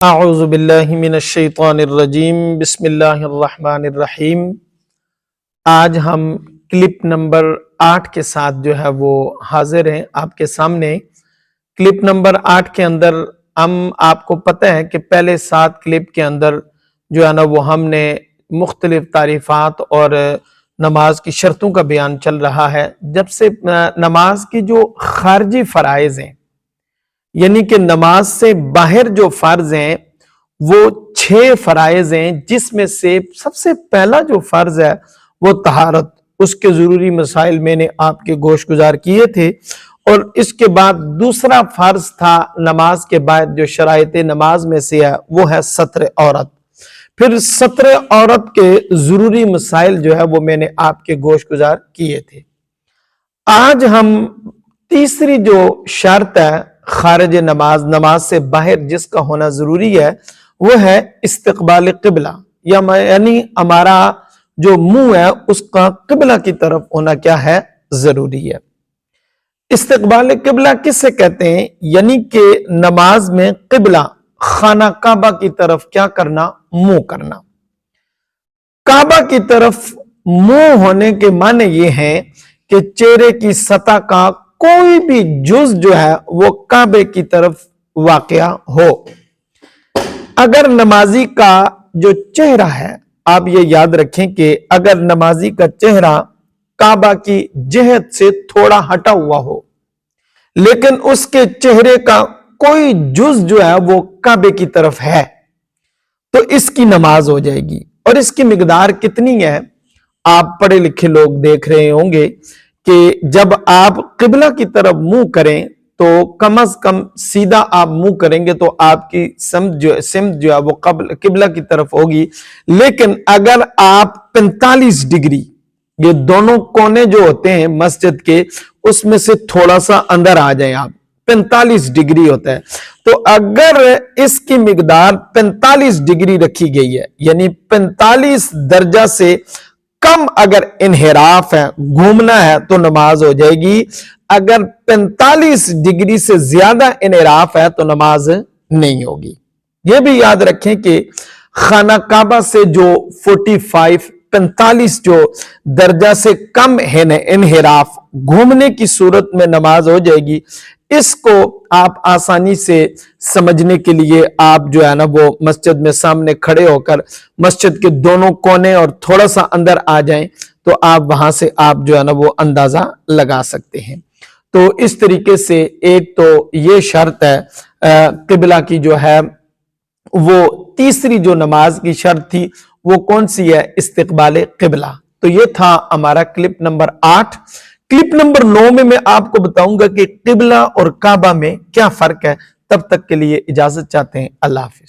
اعوذ باللہ من الشیطان الرجیم بسم اللہ الرحمن الرحیم۔ آج ہم کلپ نمبر 8 کے ساتھ جو ہے وہ حاضر ہیں آپ کے سامنے۔ کلپ نمبر 8 کے اندر آپ کو پتہ ہے کہ پہلے 7 کلپ کے اندر جو ہے نا وہ ہم نے مختلف تعریفات اور نماز کی شرطوں کا بیان چل رہا ہے۔ جب سے نماز کی جو خارجی فرائض ہیں یعنی کہ نماز سے باہر جو فرض ہیں وہ 6 فرائض ہیں، جس میں سے سب سے پہلا جو فرض ہے وہ طہارت، اس کے ضروری مسائل میں نے آپ کے گوش گزار کیے تھے، اور اس کے بعد دوسرا فرض تھا نماز کے بعد جو شرائط نماز میں سے ہے وہ ہے ستر عورت۔ پھر ستر عورت کے ضروری مسائل جو ہے وہ میں نے آپ کے گوش گزار کیے تھے۔ آج ہم تیسری جو شرط ہے خارج نماز، نماز سے باہر جس کا ہونا ضروری ہے، وہ ہے استقبال قبلہ، یعنی ہمارا جو منہ ہے اس کا قبلہ کی طرف ہونا کیا ہے؟ ضروری ہے۔ استقبال قبلہ کس سے کہتے ہیں؟ یعنی کہ نماز میں قبلہ خانہ کعبہ کی طرف کیا کرنا؟ منہ کرنا۔ کعبہ کی طرف منہ ہونے کے معنی یہ ہیں کہ چہرے کی سطح کا کوئی بھی جز جو ہے وہ کعبے کی طرف واقع ہو۔ اگر نمازی کا جو چہرہ ہے، آپ یہ یاد رکھیں کہ اگر نمازی کا چہرہ کعبہ کی جہت سے تھوڑا ہٹا ہوا ہو لیکن اس کے چہرے کا کوئی جز جو ہے وہ کعبے کی طرف ہے تو اس کی نماز ہو جائے گی۔ اور اس کی مقدار کتنی ہے؟ آپ پڑھے لکھے لوگ دیکھ رہے ہوں گے کہ جب آپ قبلہ کی طرف منہ کریں تو کم از کم سیدھا آپ منہ کریں گے تو آپ کی سمت جو ہے وہ قبلہ کی طرف ہوگی، لیکن اگر آپ 45 ڈگری، یہ دونوں کونے جو ہوتے ہیں مسجد کے، اس میں سے تھوڑا سا اندر آ جائیں، آپ 45 ڈگری ہوتا ہے، تو اگر اس کی مقدار 45 ڈگری رکھی گئی ہے یعنی 45 درجہ سے کم اگر انحراف ہے، گھومنا ہے تو نماز ہو جائے گی، اگر 45 ڈگری سے زیادہ انحراف ہے تو نماز نہیں ہوگی۔ یہ بھی یاد رکھیں کہ خانہ کعبہ سے جو 45 جو درجہ سے کم ہے انحراف، گھومنے کی صورت میں نماز ہو جائے گی۔ اس کو آپ آسانی سے سمجھنے کے لیے آپ جو ہے نا وہ مسجد میں سامنے کھڑے ہو کر مسجد کے دونوں کونے اور تھوڑا سا اندر آ جائیں تو آپ وہاں سے آپ جو ہے نا وہ اندازہ لگا سکتے ہیں۔ تو اس طریقے سے ایک تو یہ شرط ہے قبلہ کی جو ہے وہ تیسری جو نماز کی شرط تھی وہ کون سی ہے؟ استقبال قبلہ۔ تو یہ تھا ہمارا کلپ نمبر 8۔ کلپ نمبر 9 میں آپ کو بتاؤں گا کہ قبلہ اور کعبہ میں کیا فرق ہے۔ تب تک کے لیے اجازت چاہتے ہیں، اللہ حافظ۔